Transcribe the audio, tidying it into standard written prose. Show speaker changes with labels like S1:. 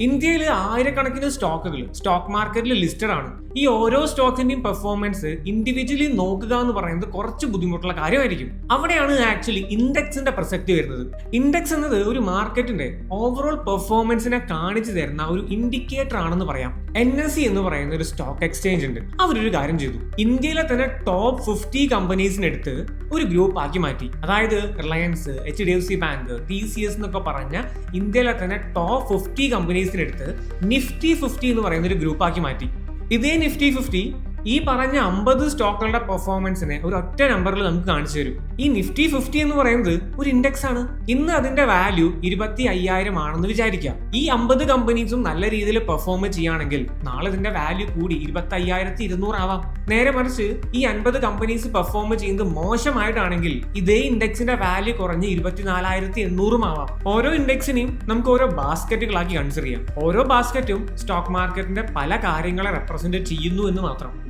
S1: ഇന്ത്യയിൽ ആയിരക്കണക്കിന് സ്റ്റോക്ക് മാർക്കറ്റിൽ ലിസ്റ്റഡ് ആണ്. ഈ ഓരോ സ്റ്റോക്സിന്റെയും പെർഫോമൻസ് ഇൻഡിവിജ്വലി നോക്കുക എന്ന് പറയുന്നത് കുറച്ച് ബുദ്ധിമുട്ടുള്ള കാര്യമായിരിക്കും. അവിടെയാണ് ആക്ച്വലി ഇൻഡെക്സിന്റെ പ്രസക്തി വരുന്നത്. ഇൻഡെക്സ് എന്നത് ഒരു മാർക്കറ്റിന്റെ ഓവറോൾ പെർഫോമൻസിനെ കാണിച്ചു തരുന്ന ഒരു ഇൻഡിക്കേറ്റർ ആണെന്ന് പറയാം. NSE എന്ന് പറയുന്ന ഒരു സ്റ്റോക്ക് എക്സ്ചേഞ്ച് ഉണ്ട്. അവരൊരു കാര്യം ചെയ്തു, ഇന്ത്യയിലെ തന്നെ ടോപ്പ് 50 കമ്പനീസിനെടുത്ത് ഒരു ഗ്രൂപ്പ് ആക്കി മാറ്റി. അതായത് റിലയൻസ്, HDFC ബാങ്ക്, TCS എന്നൊക്കെ പറഞ്ഞ ഇന്ത്യയിലെ തന്നെ ടോപ്പ് 50 കമ്പനീസിനെടുത്ത് നിഫ്റ്റി 50 എന്ന് പറയുന്ന ഒരു ഗ്രൂപ്പ് ആക്കി മാറ്റി. ഇതേ നിഫ്റ്റി 50 ഈ പറഞ്ഞ 50 സ്റ്റോക്കുകളുടെ പെർഫോമൻസിനെ ഒരു ഒറ്റ നമ്പറിൽ നമുക്ക് കാണിച്ചു തരും. ഈ നിഫ്റ്റി 50 എന്ന് പറയുന്നത് ഒരു ഇൻഡെക്സ് ആണ്. ഇന്ന് അതിന്റെ വാല്യൂ 25,000 ആണെന്ന് വിചാരിക്കാം. ഈ 50 കമ്പനീസും നല്ല രീതിയിൽ പെർഫോം ചെയ്യുകയാണെങ്കിൽ നാളെ ഇതിന്റെ വാല്യൂ കൂടി 25,200 ആവാം. നേരെ മറിച്ച് ഈ 50 കമ്പനീസ് പെർഫോം ചെയ്യുന്നത് മോശമായിട്ടാണെങ്കിൽ ഇതേ ഇൻഡെക്സിന്റെ വാല്യൂ കുറഞ്ഞ് 24,800 ആവാം. ഓരോ ഇൻഡെക്സിനെയും നമുക്ക് ഓരോ ബാസ്ക്കറ്റുകളാക്കി കൺസിഡർ ചെയ്യാം. ഓരോ ബാസ്ക്കറ്റും സ്റ്റോക്ക് മാർക്കറ്റിന്റെ പല കാര്യങ്ങളെ റെപ്രസെന്റ് ചെയ്യുന്നു എന്ന് മാത്രം.